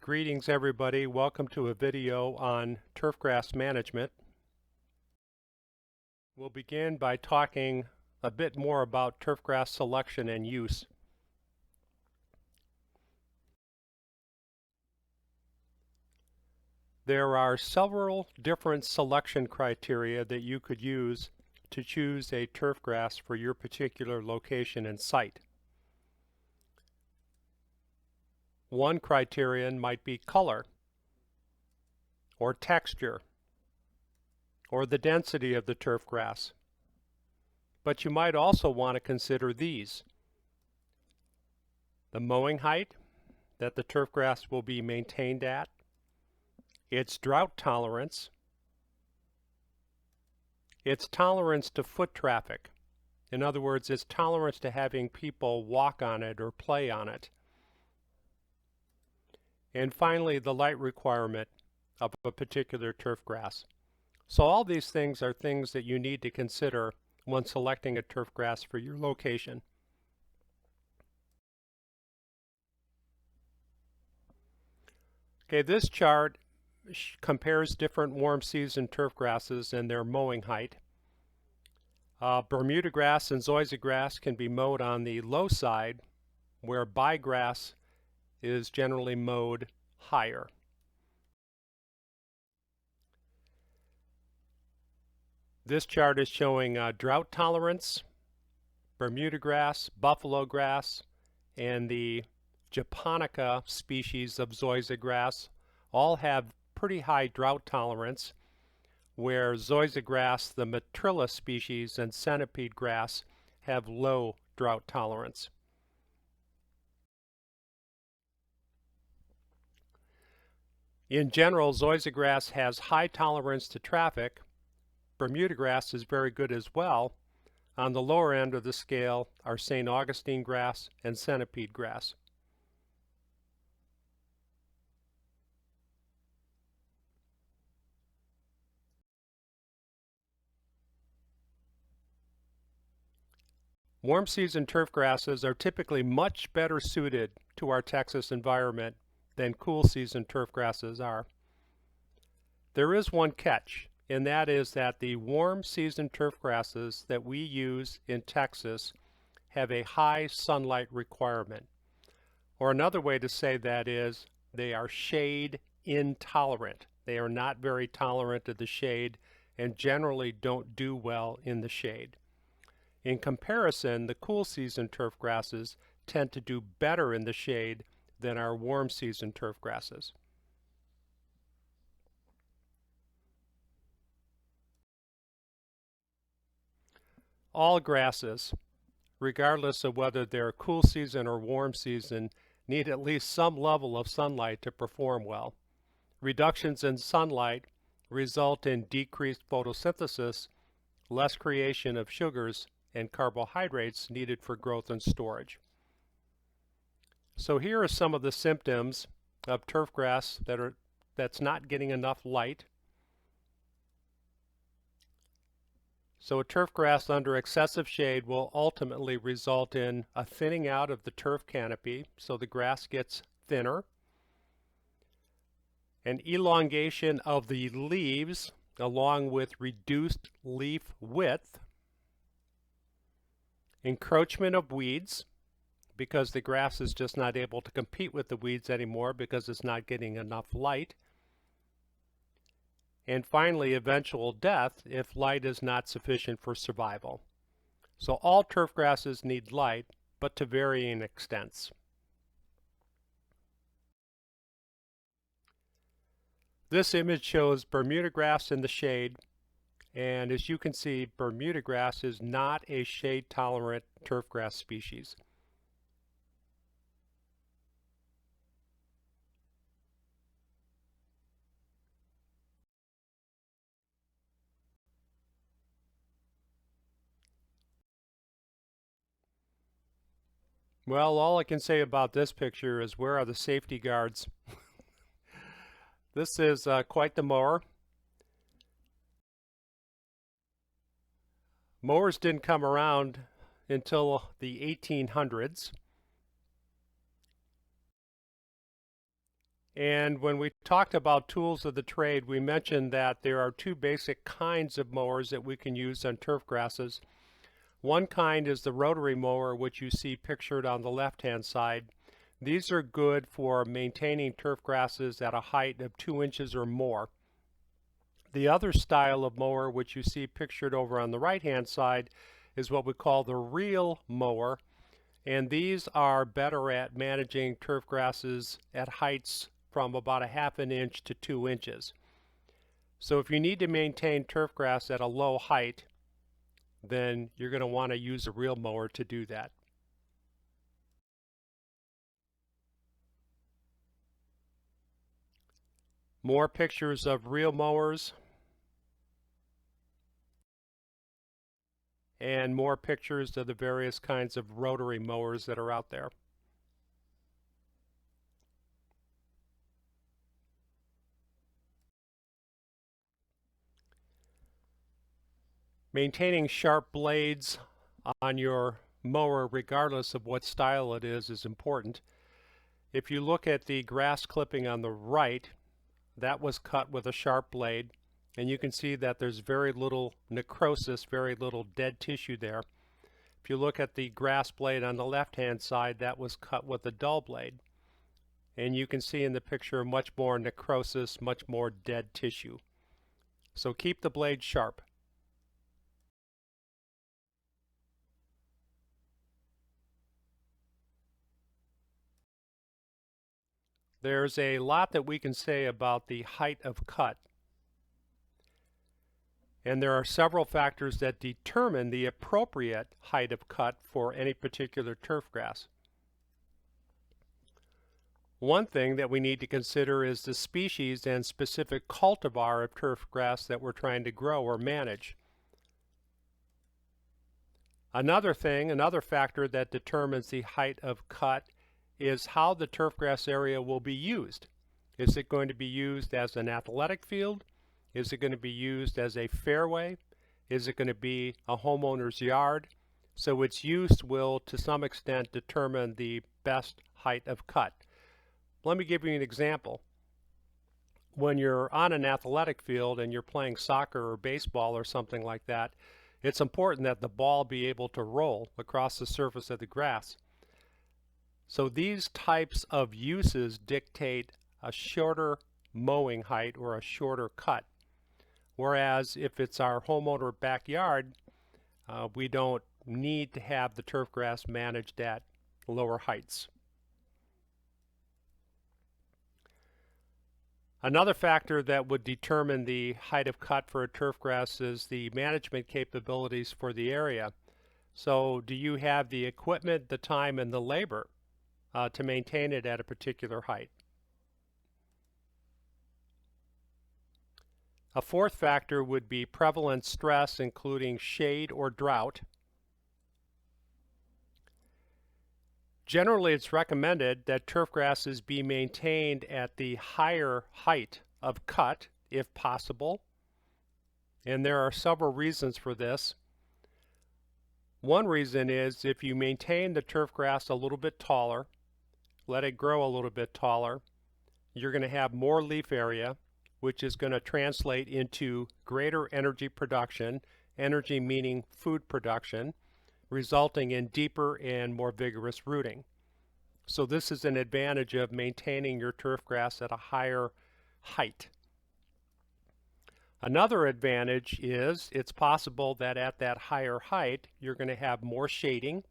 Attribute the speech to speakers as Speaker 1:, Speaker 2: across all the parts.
Speaker 1: Greetings everybody, welcome to a video on turfgrass management. We'll begin by talking a bit more about turfgrass selection and use. There are several different selection criteria that you could use to choose a turfgrass for your particular location and site. One criterion might be color, or texture, or the density of the turfgrass. But you might also want to consider these: the mowing height that the turfgrass will be maintained at, its drought tolerance, its tolerance to foot traffic. In other words, its tolerance to having people walk on it or play on it. And finally, the light requirement of a particular turfgrass. So all these things are things that you need to consider when selecting a turfgrass for your location. Okay, this chart compares different warm season turfgrasses and their mowing height. Bermuda grass and zoysia grass can be mowed on the low side, where byegrass is generally mowed higher. This chart is showing drought tolerance, Bermuda grass, buffalo grass, and the japonica species of zoysia grass all have pretty high drought tolerance, where zoysia grass, the matrilla species, and centipede grass have low drought tolerance. In general, zoysia grass has high tolerance to traffic. Bermuda grass is very good as well. On the lower end of the scale are St. Augustine grass and centipede grass. Warm season turfgrasses are typically much better suited to our Texas environment than cool season turfgrasses are. There is one catch, and that is that the warm season turfgrasses that we use in Texas have a high sunlight requirement. Or another way to say that is they are shade intolerant. They are not very tolerant of the shade and generally don't do well in the shade. In comparison, the cool season turfgrasses tend to do better in the shade than our warm season turfgrasses. All grasses, regardless of whether they're cool season or warm season, need at least some level of sunlight to perform well. Reductions in sunlight result in decreased photosynthesis, less creation of sugars and carbohydrates needed for growth and storage. So here are some of the symptoms of turfgrass that's not getting enough light. So a turfgrass under excessive shade will ultimately result in a thinning out of the turf canopy, so the grass gets thinner, an elongation of the leaves along with reduced leaf width, encroachment of weeds, because the grass is just not able to compete with the weeds anymore because it's not getting enough light, and finally eventual death if light is not sufficient for survival. So all turfgrasses need light, but to varying extents. This image shows Bermuda grass in the shade, and as you can see, Bermuda grass is not a shade-tolerant turfgrass species. Well, all I can say about this picture is, where are the safety guards? This is quite the mower. Mowers didn't come around until the 1800s. And when we talked about tools of the trade, we mentioned that there are two basic kinds of mowers that we can use on turf grasses. One kind is the rotary mower, which you see pictured on the left-hand side. These are good for maintaining turf grasses at a height of 2 inches or more. The other style of mower, which you see pictured over on the right-hand side, is what we call the reel mower, and these are better at managing turf grasses at heights from about a half an inch to 2 inches. So if you need to maintain turf grass at a low height, then you're going to want to use a reel mower to do that. More pictures of reel mowers and more pictures of the various kinds of rotary mowers that are out there. Maintaining sharp blades on your mower, regardless of what style it is important. If you look at the grass clipping on the right, that was cut with a sharp blade, and you can see that there's very little necrosis, very little dead tissue there. If you look at the grass blade on the left-hand side, that was cut with a dull blade, and you can see in the picture much more necrosis, much more dead tissue. So keep the blade sharp. There's a lot that we can say about the height of cut, and there are several factors that determine the appropriate height of cut for any particular turf grass. One thing that we need to consider is the species and specific cultivar of turf grass that we're trying to grow or manage. Another factor that determines the height of cut is how the turfgrass area will be used. Is it going to be used as an athletic field? Is it going to be used as a fairway? Is it going to be a homeowner's yard? So its use will, to some extent, determine the best height of cut. Let me give you an example. When you're on an athletic field and you're playing soccer or baseball or something like that, it's important that the ball be able to roll across the surface of the grass. So these types of uses dictate a shorter mowing height or a shorter cut. Whereas if it's our home or backyard, we don't need to have the turf grass managed at lower heights. Another factor that would determine the height of cut for a turf grass is the management capabilities for the area. So do you have the equipment, the time, and the labor to maintain it at a particular height? A fourth factor would be prevalent stress, including shade or drought. Generally, it's recommended that turf grasses be maintained at the higher height of cut, if possible. And there are several reasons for this. One reason is if you maintain the turf grass a little bit taller, let it grow a little bit taller, you're going to have more leaf area, which is going to translate into greater energy production, energy meaning food production, resulting in deeper and more vigorous rooting. So this is an advantage of maintaining your turf grass at a higher height. Another advantage is it's possible that at that higher height you're going to have more shading,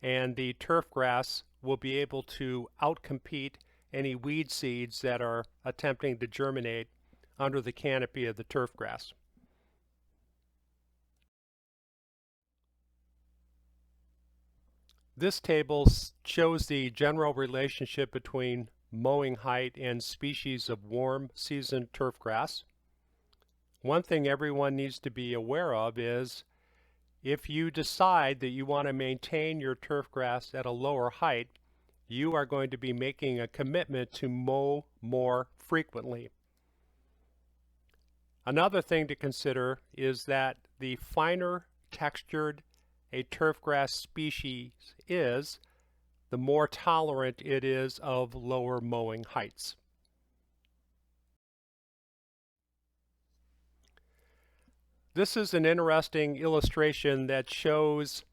Speaker 1: and the turf grass will be able to outcompete any weed seeds that are attempting to germinate under the canopy of the turf grass. This table shows the general relationship between mowing height and species of warm season turf grass. One thing everyone needs to be aware of is if you decide that you want to maintain your turf grass at a lower height, you are going to be making a commitment to mow more frequently. Another thing to consider is that the finer textured a turfgrass species is, the more tolerant it is of lower mowing heights. This is an interesting illustration that shows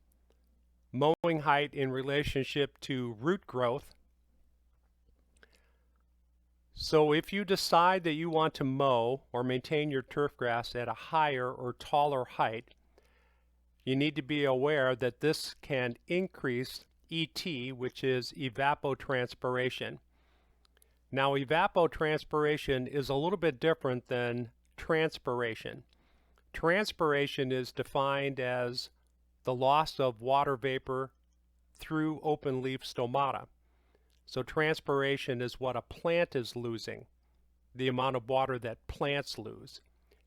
Speaker 1: mowing height in relationship to root growth. So if you decide that you want to mow or maintain your turf grass at a higher or taller height, you need to be aware that this can increase ET, which is evapotranspiration. Now, evapotranspiration is a little bit different than transpiration. Transpiration is defined as the loss of water vapor through open leaf stomata. So transpiration is what a plant is losing, the amount of water that plants lose.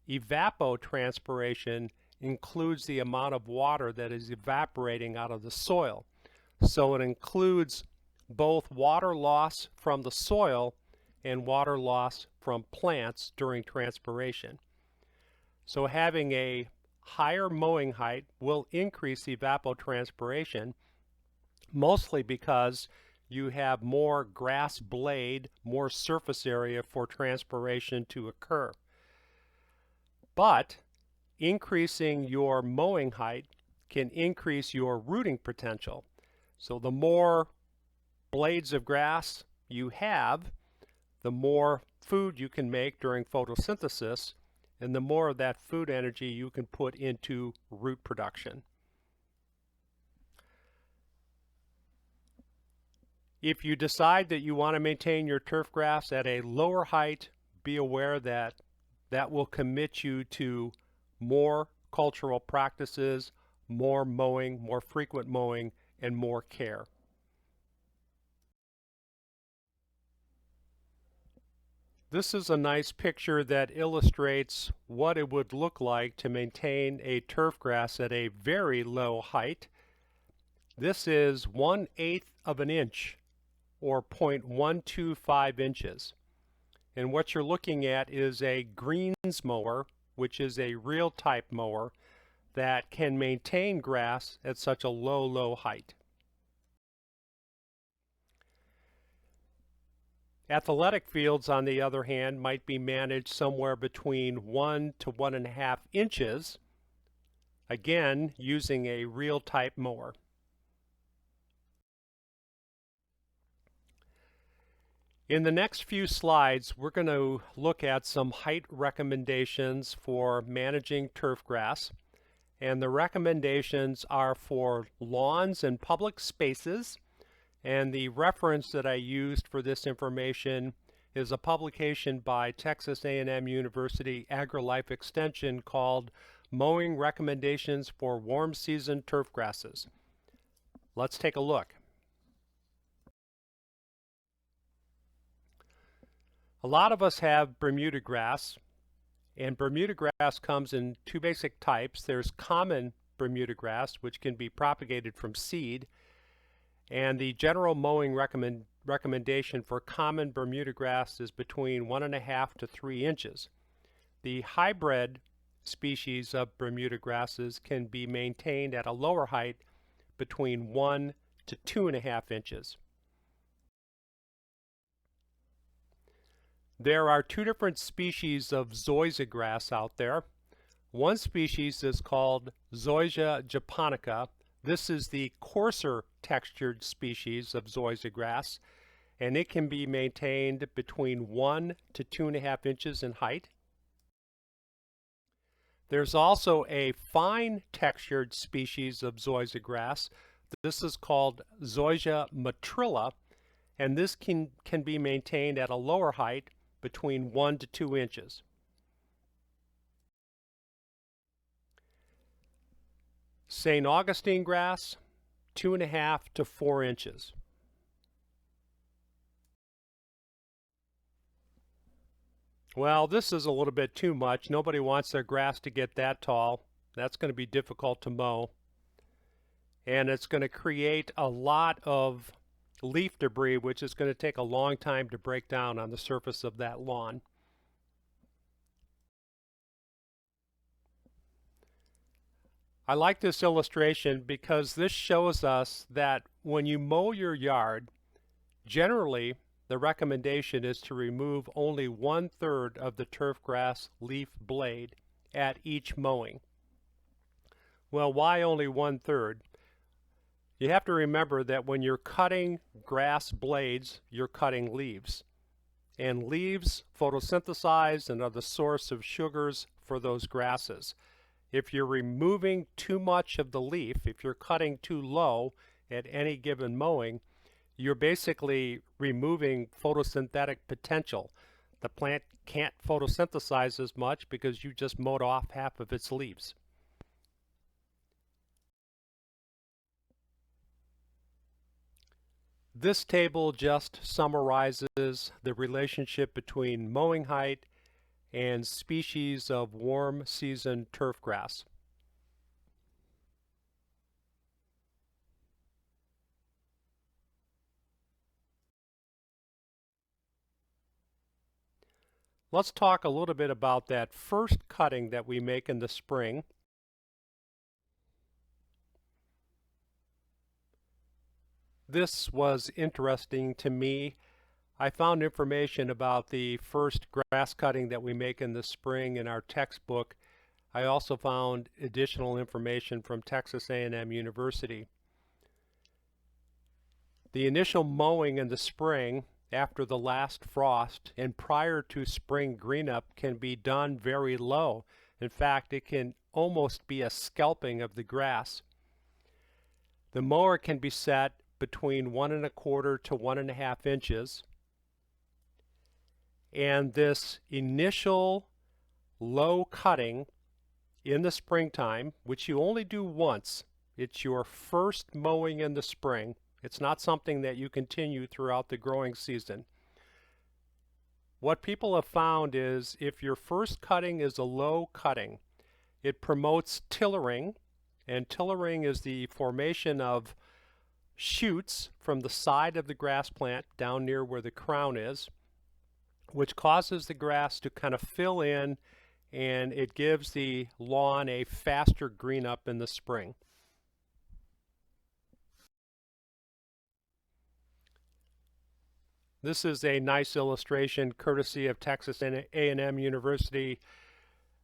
Speaker 1: Evapotranspiration includes the amount of water that is evaporating out of the soil. So it includes both water loss from the soil and water loss from plants during transpiration. So having a higher mowing height will increase evapotranspiration, mostly because you have more grass blade, more surface area for transpiration to occur. But increasing your mowing height can increase your rooting potential. So the more blades of grass you have, the more food you can make during photosynthesis, and the more of that food energy you can put into root production. If you decide that you want to maintain your turf grass at a lower height, be aware that that will commit you to more cultural practices, more mowing, more frequent mowing, and more care. This is a nice picture that illustrates what it would look like to maintain a turf grass at a very low height. This is 1/8 of an inch, or 0.125 inches. And what you're looking at is a greens mower, which is a real type mower that can maintain grass at such a low height. Athletic fields, on the other hand, might be managed somewhere between 1 to 1.5 inches, again using a real type mower. In the next few slides, we're going to look at some height recommendations for managing turf grass. And the recommendations are for lawns and public spaces. And the reference that I used for this information is a publication by Texas A&M University AgriLife Extension called Mowing Recommendations for Warm Season Turf Grasses. Let's take a look. A lot of us have Bermuda grass, and Bermuda grass comes in two basic types. There's common Bermuda grass, which can be propagated from seed, and the general mowing recommendation for common Bermuda grass is between 1.5 to 3 inches. The hybrid species of Bermuda grasses can be maintained at a lower height between 1 to 2.5 inches. There are two different species of zoysia grass out there. One species is called Zoysia japonica. This is the coarser textured species of zoysia grass, and it can be maintained between 1 to 2.5 inches in height. There's also a fine textured species of zoysia grass. This is called Zoysia matrilla, and this can be maintained at a lower height between 1 to 2 inches. St. Augustine grass, 2.5 to 4 inches. Well, this is a little bit too much. Nobody wants their grass to get that tall. That's going to be difficult to mow. And it's going to create a lot of leaf debris, which is going to take a long time to break down on the surface of that lawn. I like this illustration because this shows us that when you mow your yard, generally the recommendation is to remove only 1/3 of the turf grass leaf blade at each mowing. Well, why only 1/3? You have to remember that when you're cutting grass blades, you're cutting leaves. And leaves photosynthesize and are the source of sugars for those grasses. If you're removing too much of the leaf, if you're cutting too low at any given mowing, you're basically removing photosynthetic potential. The plant can't photosynthesize as much because you just mowed off half of its leaves. This table just summarizes the relationship between mowing height and species of warm season turfgrass. Let's talk a little bit about that first cutting that we make in the spring. This was interesting to me. I found information about the first grass cutting that we make in the spring in our textbook. I also found additional information from Texas A&M University. The initial mowing in the spring after the last frost and prior to spring greenup can be done very low. In fact, it can almost be a scalping of the grass. The mower can be set between 1¼ to 1½ inches, and this initial low cutting in the springtime, which you only do once, it's your first mowing in the spring. It's not something that you continue throughout the growing season. What people have found is if your first cutting is a low cutting, it promotes tillering, and tillering is the formation of shoots from the side of the grass plant down near where the crown is, which causes the grass to kind of fill in, and it gives the lawn a faster green up in the spring. This is a nice illustration courtesy of Texas A&M University,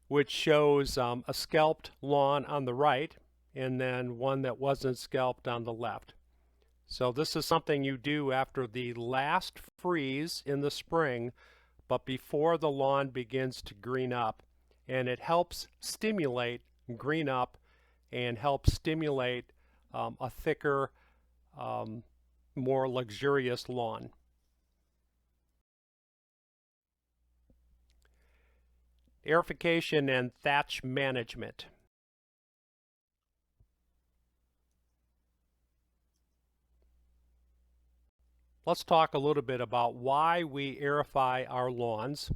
Speaker 1: which shows a scalped lawn on the right and then one that wasn't scalped on the left. So this is something you do after the last freeze in the spring, but before the lawn begins to green up, and it helps stimulate green up and helps stimulate a thicker, more luxurious lawn. Aerification and thatch management. Let's talk a little bit about why we aerify our lawns.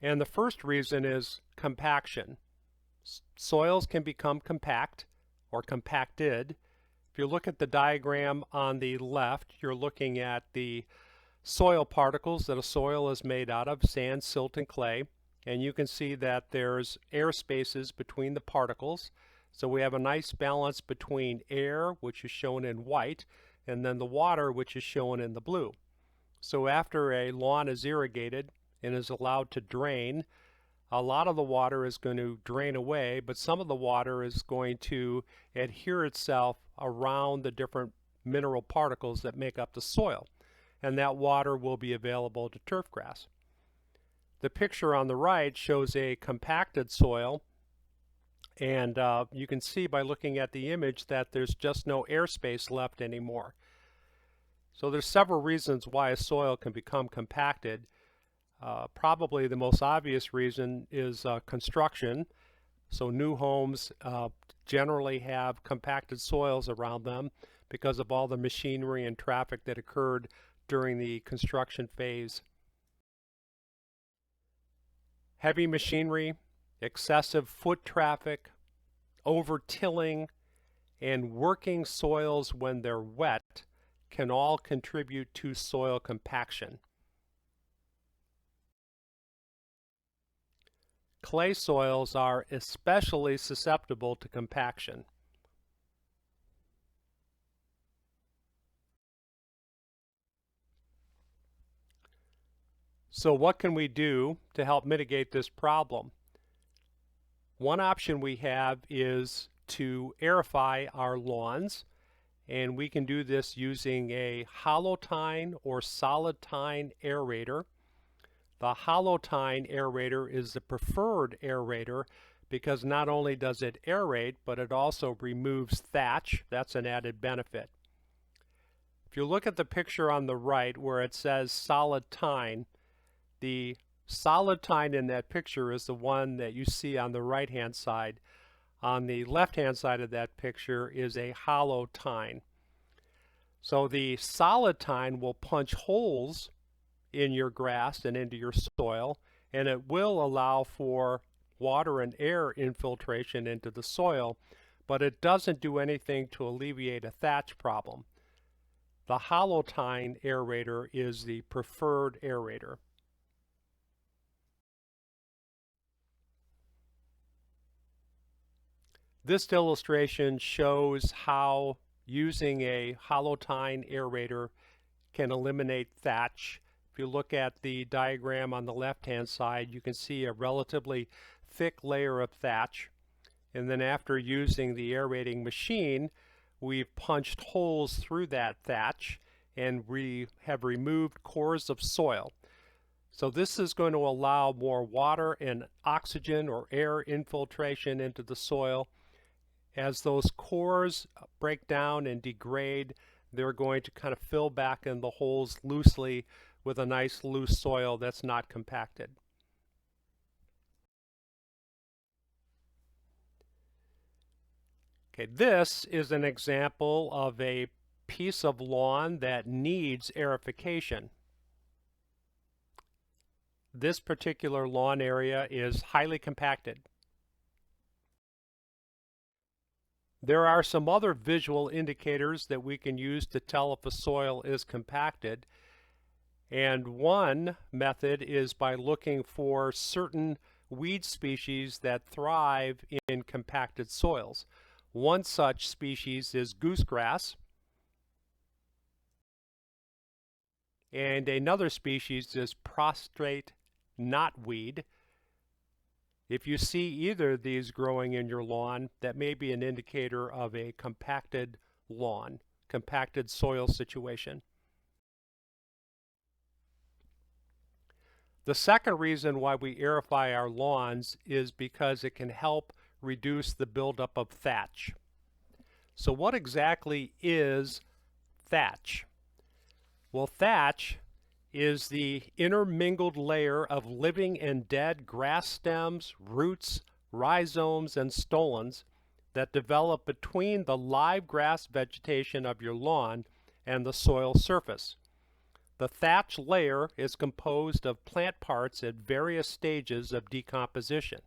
Speaker 1: And the first reason is compaction. Soils can become compact or compacted. If you look at the diagram on the left, you're looking at the soil particles that a soil is made out of, sand, silt, and clay. And you can see that there's air spaces between the particles. So we have a nice balance between air, which is shown in white, and then the water, which is shown in the blue. So after a lawn is irrigated and is allowed to drain, a lot of the water is going to drain away, but some of the water is going to adhere itself around the different mineral particles that make up the soil, and that water will be available to turfgrass. The picture on the right shows a compacted soil, and you can see by looking at the image that there's just no airspace left anymore. So there's several reasons why a soil can become compacted. Probably the most obvious reason is construction. So new homes generally have compacted soils around them because of all the machinery and traffic that occurred during the construction phase. Heavy machinery, excessive foot traffic, over-tilling, and working soils when they're wet can all contribute to soil compaction. Clay soils are especially susceptible to compaction. So what can we do to help mitigate this problem? One option we have is to aerify our lawns, and we can do this using a hollow tine or solid tine aerator. The hollow tine aerator is the preferred aerator because not only does it aerate, but it also removes thatch. That's an added benefit. If you look at the picture on the right where it says solid tine, the solid tine in that picture is the one that you see on the right hand side. On the left hand side of that picture is a hollow tine. So the solid tine will punch holes in your grass and into your soil, and it will allow for water and air infiltration into the soil, but it doesn't do anything to alleviate a thatch problem. The hollow tine aerator is the preferred aerator. This illustration shows how using a hollow tine aerator can eliminate thatch. If you look at the diagram on the left-hand side, you can see a relatively thick layer of thatch. And then after using the aerating machine, we've punched holes through that thatch and we have removed cores of soil. So this is going to allow more water and oxygen or air infiltration into the soil. As those cores break down and degrade, they're going to kind of fill back in the holes loosely with a nice loose soil that's not compacted. Okay, this is an example of a piece of lawn that needs aerification. This particular lawn area is highly compacted. There are some other visual indicators that we can use to tell if a soil is compacted. And one method is by looking for certain weed species that thrive in compacted soils. One such species is goosegrass, and another species is prostrate knotweed. If you see either of these growing in your lawn, that may be an indicator of a compacted lawn, compacted soil situation. The second reason why we aerify our lawns is because it can help reduce the buildup of thatch. So what exactly is thatch? Well, thatch is the intermingled layer of living and dead grass stems, roots, rhizomes, and stolons that develop between the live grass vegetation of your lawn and the soil surface. The thatch layer is composed of plant parts at various stages of decomposition.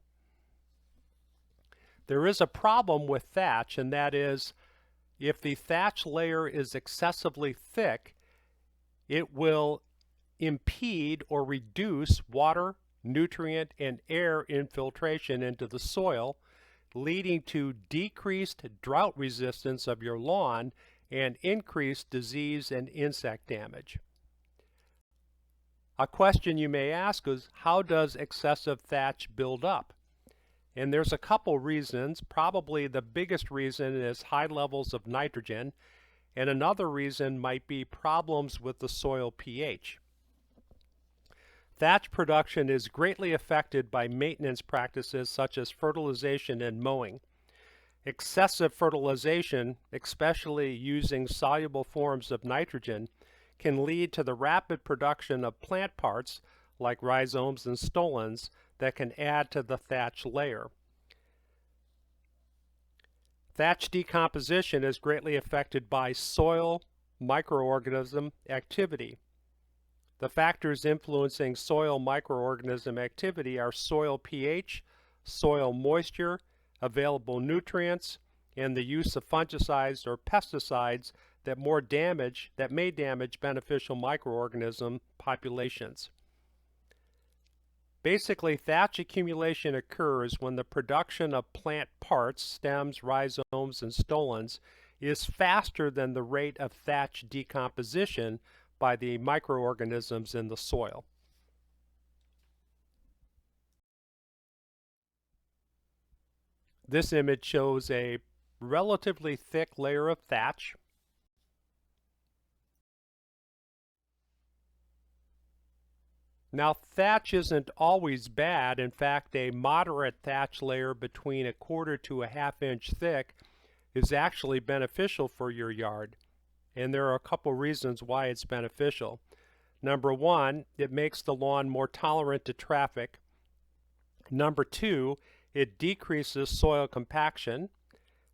Speaker 1: There is a problem with thatch, and that is if the thatch layer is excessively thick, it will impede or reduce water, nutrient, and air infiltration into the soil, leading to decreased drought resistance of your lawn and increased disease and insect damage. A question you may ask is, how does excessive thatch build up? And there's a couple reasons. Probably the biggest reason is high levels of nitrogen, and another reason might be problems with the soil pH. Thatch production is greatly affected by maintenance practices such as fertilization and mowing. Excessive fertilization, especially using soluble forms of nitrogen, can lead to the rapid production of plant parts like rhizomes and stolons that can add to the thatch layer. Thatch decomposition is greatly affected by soil microorganism activity. The factors influencing soil microorganism activity are soil pH, soil moisture, available nutrients, and the use of fungicides or pesticides that may damage beneficial microorganism populations. Basically, thatch accumulation occurs when the production of plant parts, stems, rhizomes, and stolons is faster than the rate of thatch decomposition by the microorganisms in the soil. This image shows a relatively thick layer of thatch. Now, thatch isn't always bad. In fact, a moderate thatch layer between 1/4 to 1/2 inch thick is actually beneficial for your yard. And there are a couple reasons why it's beneficial. Number one, it makes the lawn more tolerant to traffic. Number two, it decreases soil compaction.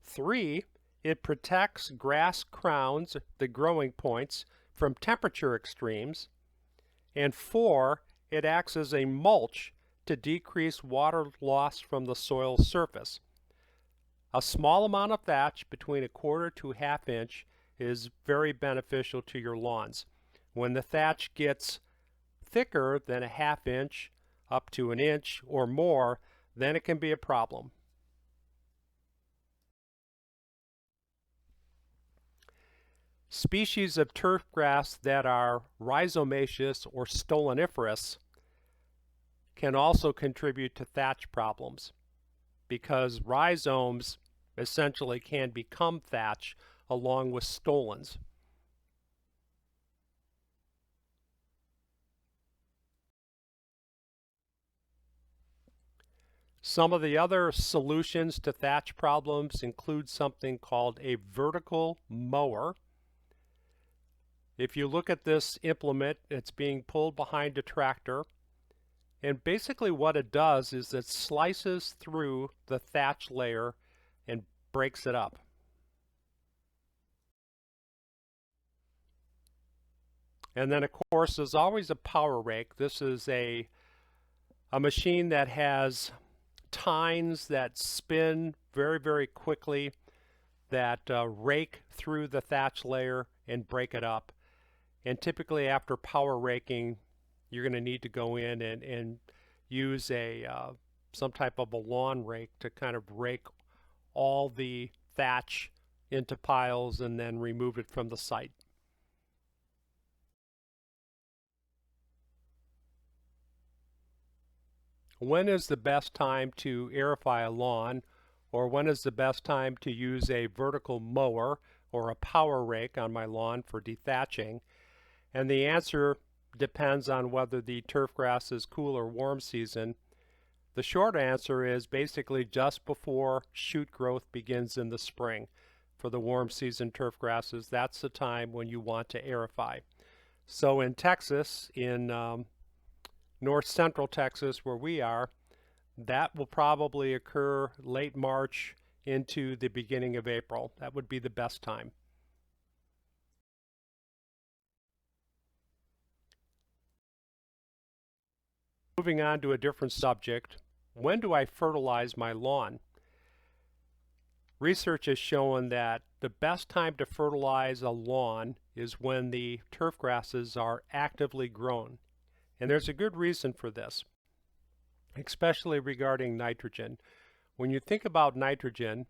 Speaker 1: 3, it protects grass crowns, the growing points, from temperature extremes. And 4, it acts as a mulch to decrease water loss from the soil surface. A small amount of thatch between 1/4 to 1/2 inch is very beneficial to your lawns. When the thatch gets thicker than 1/2 inch up to 1 inch or more, then it can be a problem. Species of turfgrass that are rhizomaceous or stoloniferous can also contribute to thatch problems because rhizomes essentially can become thatch along with stolons. Some of the other solutions to thatch problems include something called a vertical mower. If you look at this implement, it's being pulled behind a tractor, and basically what it does is it slices through the thatch layer and breaks it up. And then of course there's always a power rake. This is a machine that has tines that spin very, very quickly that rake through the thatch layer and break it up. And typically after power raking, you're going to need to go in and use some type of a lawn rake to kind of rake all the thatch into piles and then remove it from the site. When is the best time to aerify a lawn, or when is the best time to use a vertical mower or a power rake on my lawn for dethatching? And the answer depends on whether the turf grass is cool or warm season. The short answer is basically just before shoot growth begins in the spring. For the warm season turf grasses, that's the time when you want to aerify. So in Texas, in north central Texas where we are, that will probably occur late March into the beginning of April. That would be the best time. Moving on to a different subject, when do I fertilize my lawn? Research has shown that the best time to fertilize a lawn is when the turf grasses are actively grown. And there's a good reason for this, especially regarding nitrogen. When you think about nitrogen,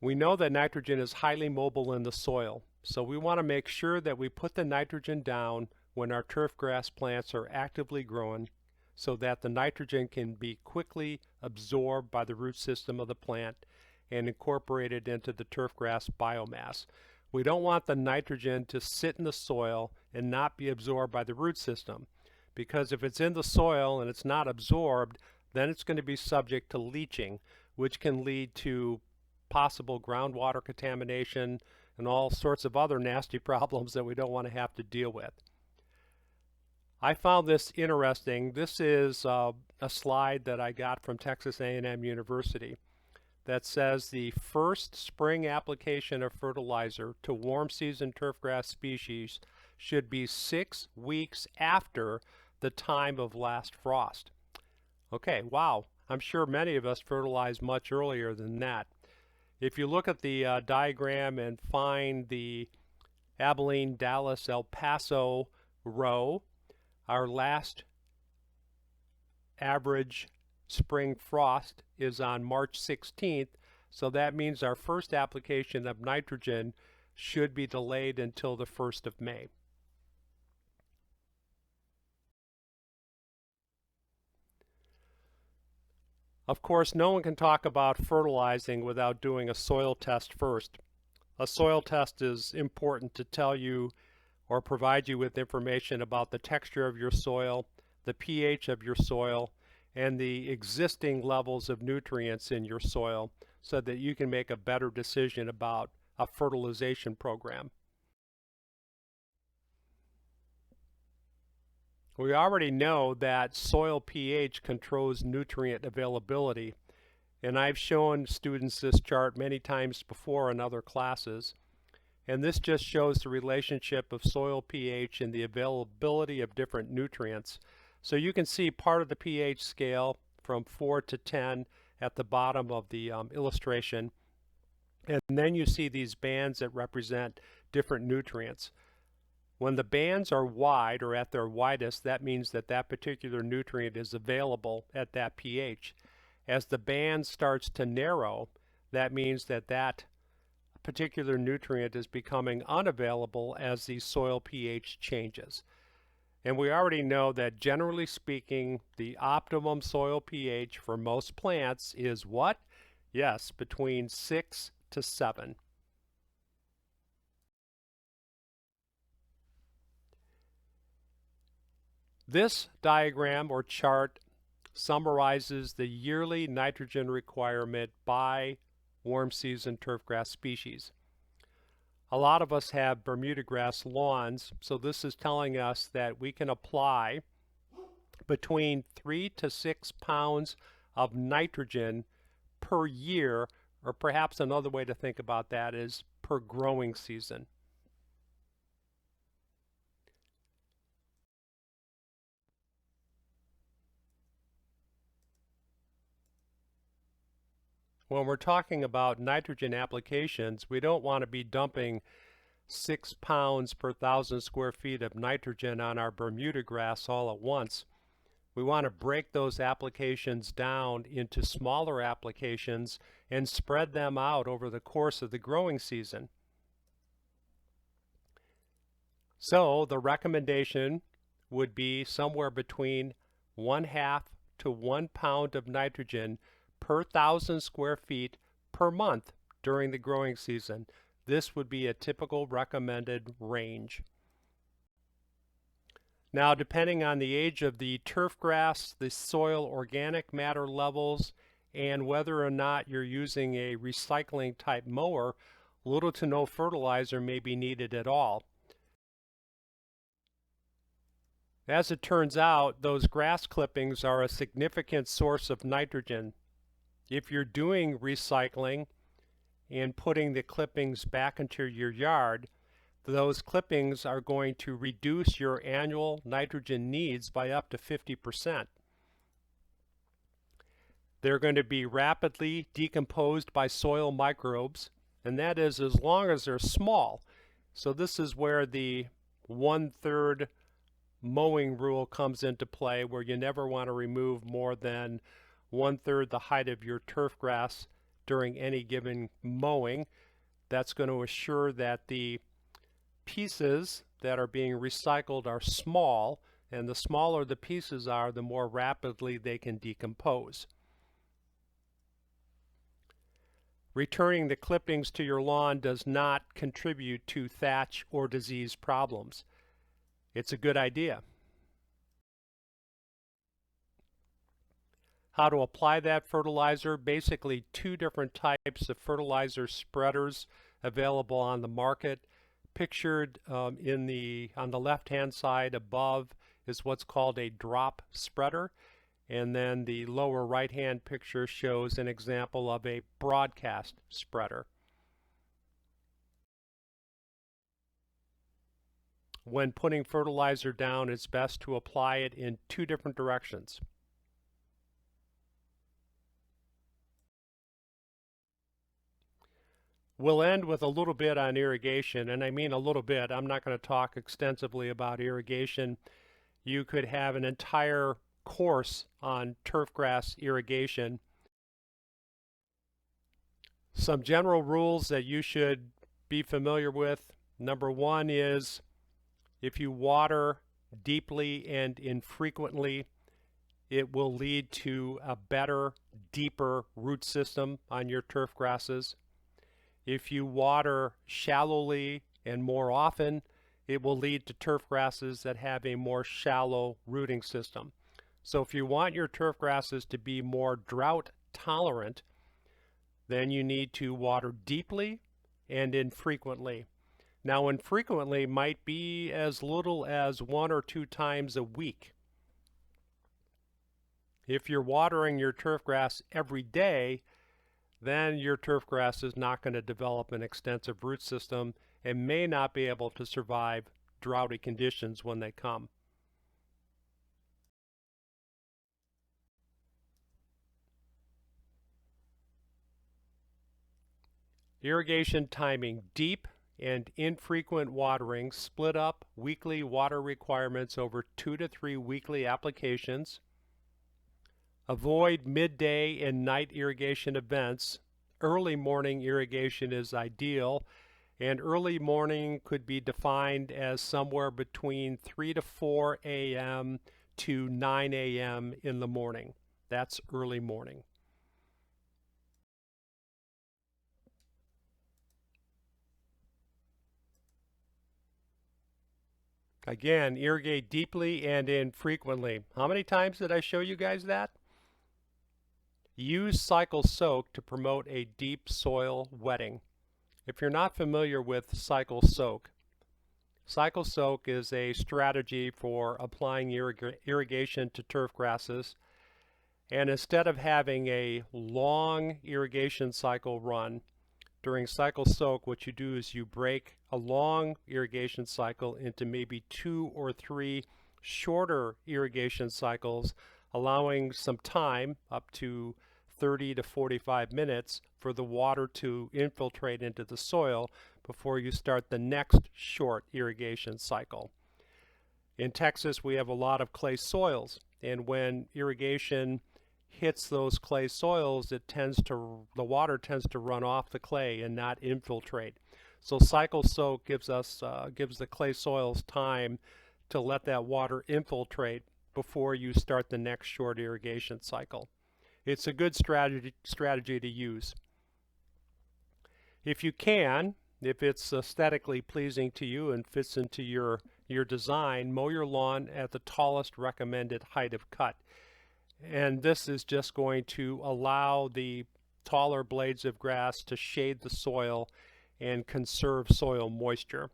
Speaker 1: we know that nitrogen is highly mobile in the soil. So we want to make sure that we put the nitrogen down when our turf grass plants are actively growing so that the nitrogen can be quickly absorbed by the root system of the plant and incorporated into the turf grass biomass. We don't want the nitrogen to sit in the soil and not be absorbed by the root system, because if it's in the soil and it's not absorbed, then it's going to be subject to leaching, which can lead to possible groundwater contamination and all sorts of other nasty problems that we don't want to have to deal with. I found this interesting. This is a slide that I got from Texas A&M University that says the first spring application of fertilizer to warm season turfgrass species should be 6 weeks after the time of last frost. Okay, wow. I'm sure many of us fertilize much earlier than that. If you look at the diagram and find the Abilene, Dallas, El Paso row, our last average spring frost is on March 16th, so that means our first application of nitrogen should be delayed until the 1st of May. Of course, no one can talk about fertilizing without doing a soil test first. A soil test is important to tell you or provide you with information about the texture of your soil, the pH of your soil, and the existing levels of nutrients in your soil so that you can make a better decision about a fertilization program. We already know that soil pH controls nutrient availability, and I've shown students this chart many times before in other classes. And this just shows the relationship of soil pH and the availability of different nutrients. So you can see part of the pH scale from 4 to 10 at the bottom of the illustration. And then you see these bands that represent different nutrients. When the bands are wide or at their widest, that means that that particular nutrient is available at that pH. As the band starts to narrow, that means that that particular nutrient is becoming unavailable as the soil pH changes. And we already know that generally speaking, the optimum soil pH for most plants is what? Yes, between 6 to 7. This diagram or chart summarizes the yearly nitrogen requirement by warm season turfgrass species. A lot of us have Bermuda grass lawns, so this is telling us that we can apply between 3 to 6 pounds of nitrogen per year, or perhaps another way to think about that is per growing season. When we're talking about nitrogen applications, we don't want to be dumping 6 pounds per 1,000 square feet of nitrogen on our Bermuda grass all at once. We want to break those applications down into smaller applications and spread them out over the course of the growing season. So the recommendation would be somewhere between 1/2 to 1 pound of nitrogen per 1,000 square feet per month during the growing season. This would be a typical recommended range. Now, depending on the age of the turf grass, the soil organic matter levels, and whether or not you're using a recycling type mower, little to no fertilizer may be needed at all. As it turns out, those grass clippings are a significant source of nitrogen. If you're doing recycling and putting the clippings back into your yard, those clippings are going to reduce your annual nitrogen needs by up to 50%. They're going to be rapidly decomposed by soil microbes, and that is as long as they're small. So this is where the 1/3 mowing rule comes into play, where you never want to remove more than 1/3 the height of your turf grass during any given mowing. That's going to assure that the pieces that are being recycled are small, and the smaller the pieces are, the more rapidly they can decompose. Returning the clippings to your lawn does not contribute to thatch or disease problems. It's a good idea. How to apply that fertilizer? Basically, two different types of fertilizer spreaders available on the market. Pictured on the left-hand side above is what's called a drop spreader, and then the lower right-hand picture shows an example of a broadcast spreader. When putting fertilizer down, it's best to apply it in two different directions. We'll end with a little bit on irrigation, and I mean a little bit. I'm not going to talk extensively about irrigation. You could have an entire course on turfgrass irrigation. Some general rules that you should be familiar with. Number one is if you water deeply and infrequently, It will lead to a better, deeper root system on your turf grasses. If you water shallowly and more often, it will lead to turf grasses that have a more shallow rooting system. So if you want your turf grasses to be more drought tolerant, then you need to water deeply and infrequently. Now, infrequently might be as little as 1 or 2 times a week. If you're watering your turf grass every day, then your turf grass is not going to develop an extensive root system and may not be able to survive droughty conditions when they come. Irrigation timing: deep and infrequent watering, split up weekly water requirements over 2 to 3 weekly applications. Avoid midday and night irrigation events. Early morning irrigation is ideal, and early morning could be defined as somewhere between 3 to 4 a.m. to 9 a.m. in the morning. That's early morning. Again, irrigate deeply and infrequently. How many times did I show you guys that? Use cycle soak to promote a deep soil wetting. If you're not familiar with cycle soak is a strategy for applying irrigation to turf grasses. And instead of having a long irrigation cycle run, during cycle soak, what you do is you break a long irrigation cycle into maybe 2 or 3 shorter irrigation cycles, allowing some time, up to 30 to 45 minutes, for the water to infiltrate into the soil before you start the next short irrigation cycle. In Texas, we have a lot of clay soils, and when irrigation hits those clay soils, the water tends to run off the clay and not infiltrate. So cycle soak gives the clay soils time to let that water infiltrate before you start the next short irrigation cycle. It's a good strategy to use. If you can, if it's aesthetically pleasing to you and fits into your design, mow your lawn at the tallest recommended height of cut. And this is just going to allow the taller blades of grass to shade the soil and conserve soil moisture.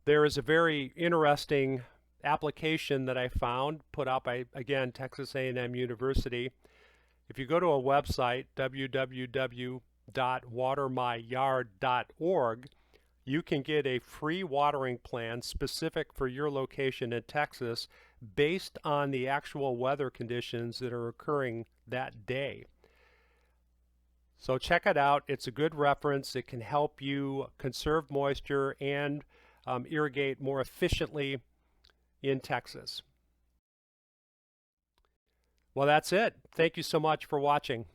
Speaker 1: There is a very interesting application that I found, put out by, again, Texas A&M University. If you go to a website, www.watermyyard.org, you can get a free watering plan specific for your location in Texas based on the actual weather conditions that are occurring that day. So check it out. It's a good reference. It can help you conserve moisture and irrigate more efficiently in Texas. Well, that's it. Thank you so much for watching.